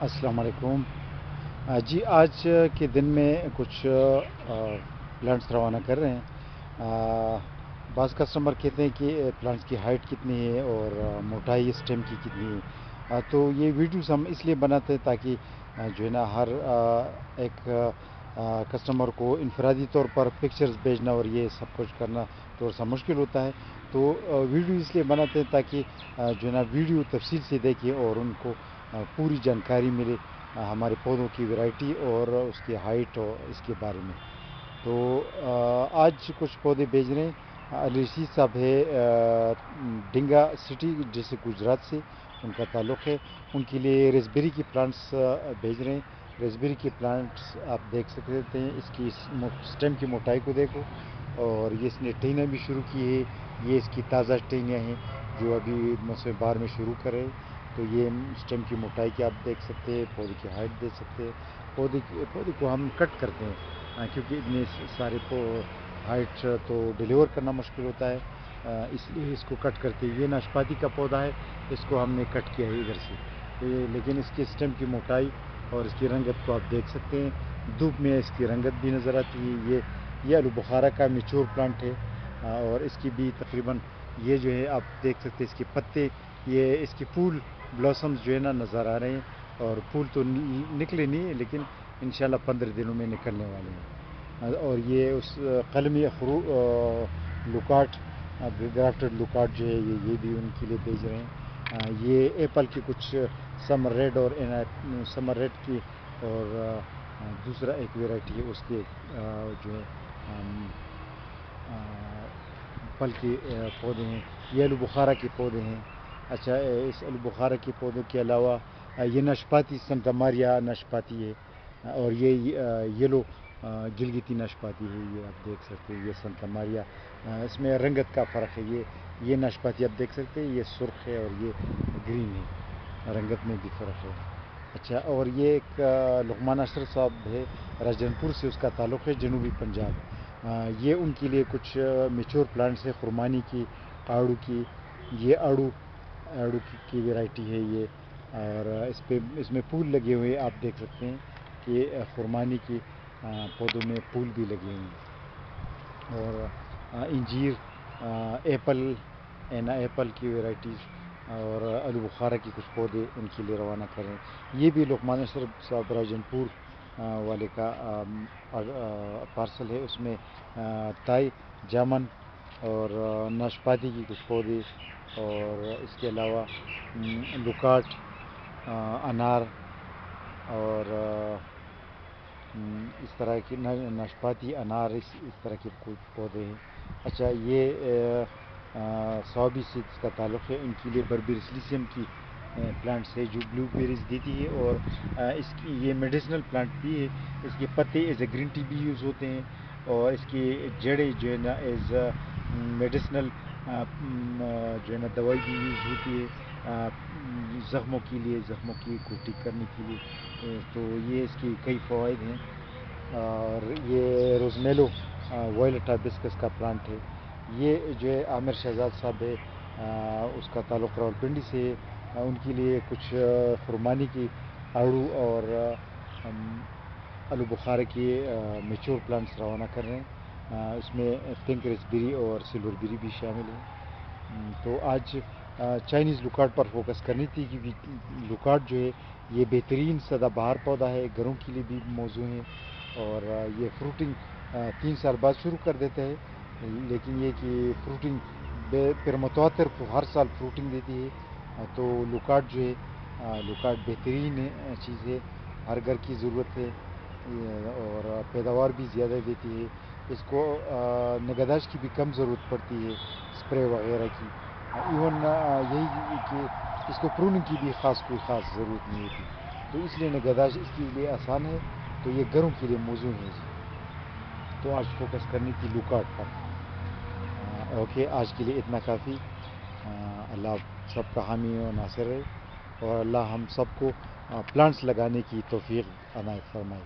السلام علیکم۔ جی آج کے دن میں کچھ پلانٹس روانہ کر رہے ہیں۔ بعض کسٹمر کہتے ہیں کہ پلانٹس کی ہائٹ کتنی ہے اور موٹائی اسٹیم کی کتنی ہے، تو یہ ویڈیوز ہم اس لیے بناتے ہیں تاکہ جو ہے نا ہر ایک کسٹمر کو انفرادی طور پر پکچرز بھیجنا اور یہ سب کچھ کرنا تھوڑا سا مشکل ہوتا ہے، تو ویڈیو اس لیے بناتے ہیں تاکہ جو ہے نا ویڈیو تفصیل سے دیکھیں اور ان کو پوری جانکاری ملے ہمارے پودوں کی ویرائٹی اور اس کی ہائٹ اور اس کے بارے میں۔ تو آج کچھ پودے بھیج رہے ہیں۔ علی رشید صاحب ہے ڈنگا سٹی جیسے گجرات سے ان کا تعلق ہے، ان کے لیے ریسبیری کی پلانٹس بھیج رہے ہیں۔ ریسبیری کی پلانٹس آپ دیکھ سکتے ہیں، اس کی سٹیم کی موٹائی کو دیکھو، اور یہ اس نے ٹہنا بھی شروع کی ہے۔ یہ اس کی تازہ ٹہنیاں ہیں جو ابھی موسم بہار میں شروع کرے، تو یہ سٹیم کی موٹائی کی آپ دیکھ سکتے ہیں، پودے کی ہائٹ دیکھ سکتے ہیں۔ پودے کو ہم کٹ کرتے ہیں کیونکہ اتنے سارے ہائٹ تو ڈیلیور کرنا مشکل ہوتا ہے، اس لیے اس کو کٹ کرتے ہیں۔ یہ ناشپاتی کا پودا ہے، اس کو ہم نے کٹ کیا ہے ادھر سے، لیکن اس کے سٹیم کی موٹائی اور اس کی رنگت کو آپ دیکھ سکتے ہیں۔ دھوپ میں اس کی رنگت بھی نظر آتی ہے۔ یہ آلو بخارا کا میچور پلانٹ ہے، اور اس کی بھی تقریباً یہ جو ہے آپ دیکھ سکتے ہیں، اس کے پتے، یہ اس کی پھول بلاسمز جو ہے نا نظر آ رہے ہیں، اور پھول تو نکلے نہیں لیکن انشاءاللہ 15 دنوں میں نکلنے والے ہیں۔ اور یہ اس قلمی لوکارٹ، گرافٹڈ لوکارٹ جو ہے یہ بھی ان کے لیے بھیج رہے ہیں۔ یہ ایپل کی کچھ سمر ریڈ اور سمر ریڈ کی اور دوسرا ایک ویرائٹی ہے اس کے جو ہے پھل کے پودے ہیں۔ یہ آلو بخارا کے پودے ہیں۔ اچھا، اس آلو بخارا کے پودوں کے علاوہ یہ ناشپاتی سنتا ماریا ناشپاتی ہے، اور یہ یلو گلگتی ناشپاتی ہے، یہ آپ دیکھ سکتے ہیں۔ یہ سنتا ماریا، اس میں رنگت کا فرق ہے۔ یہ ناشپاتی آپ دیکھ سکتے ہیں، یہ سرخ ہے اور یہ گرین ہے، رنگت میں بھی فرق ہے۔ اچھا، اور یہ ایک لقمان اشرف صاحب ہے، راجن پور سے اس کا تعلق ہے، جنوبی پنجاب۔ یہ ان کے لیے کچھ میچور پلانٹس ہے، خرمانی کی، آڑو کی۔ یہ آڑو کی ویرائٹی ہے یہ، اور اس میں پھول لگے ہوئے آپ دیکھ سکتے ہیں کہ خرمانی کی پودوں میں پھول بھی لگے ہوئے ہیں۔ اور انجیر، ایپل کی ویرائٹیز اور آلو بخارا کی کچھ پودے ان کے لیے روانہ کریں۔ یہ بھی لقمان اشرف صاحب راجن پور والے کا پارسل ہے، اس میں تائی، جامن اور ناشپاتی کی کچھ پودے، اور اس کے علاوہ لوکارٹ، انار اور اس طرح کی ناشپاتی، انار، اس طرح کے کچھ پودے ہیں۔ اچھا، یہ صوابی سے اس کا تعلق ہے، ان کے لیے بربیریسلیسیم کی پلانٹس ہے جو بلو بیریز دیتی ہے، اور اس کی یہ میڈیسنل پلانٹ بھی ہے۔ اس کے پتے ایز اے گرین ٹی بھی یوز ہوتے ہیں، اور اس کی جڑیں جو ہے نا ایز میڈیسنل جو ہے نا دوائی بھی یوز ہوتی ہے زخموں کے لیے، زخموں کو ٹھیک کرنے کے لیے، تو یہ اس کی کئی فوائد ہیں۔ اور یہ روزمیلو وائلٹ ہائبسکس کا پلانٹ ہے، یہ جو ہے عامر شہزاد صاحب ہے، اس کا تعلق راولپنڈی سے ہے۔ ان کے لیے کچھ خرمانی کی، آڑو اور آلو بخارا کی میچور پلانٹس روانہ کر رہے ہیں۔ اس میں پنک ریسبیری اور سلور بیری بھی شامل ہیں۔ تو آج چائنیز لوکارٹ پر فوکس کرنی تھی، کیونکہ لوکارٹ جو ہے یہ بہترین سدا بہار پودا ہے، گھروں کے لیے بھی موزوں ہے، اور یہ فروٹنگ 3 سال بعد شروع کر دیتا ہے، لیکن یہ کہ فروٹنگ پھر متواتر ہر سال فروٹنگ دیتی ہے۔ تو لوکارٹ جو ہے لوکارٹ بہترین چیز ہے، ہر گھر کی ضرورت ہے، اور پیداوار بھی زیادہ دیتی ہے۔ اس کو نگہداشت کی بھی کم ضرورت پڑتی ہے، اسپرے وغیرہ کی، ایون یہی کہ اس کو پروننگ کی بھی کوئی خاص ضرورت نہیں ہوتی، تو اس لیے نگہداشت اس کے لیے آسان ہے، تو یہ گھروں کے لیے موزوں ہے جی۔ تو آج فوکس کرنی تھی لوکارٹ پر۔ اوکے، آج کے لیے اتنا کافی۔ اللہ سب کا حامی و ناصر ہے، اور اللہ ہم سب کو پلانٹس لگانے کی توفیق عنایت فرمائے،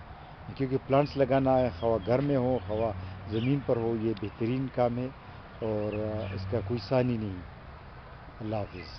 کیونکہ پلانٹس لگانا خواہ گھر میں ہو خواہ زمین پر ہو، یہ بہترین کام ہے، اور اس کا کوئی ثانی نہیں۔ اللہ حافظ۔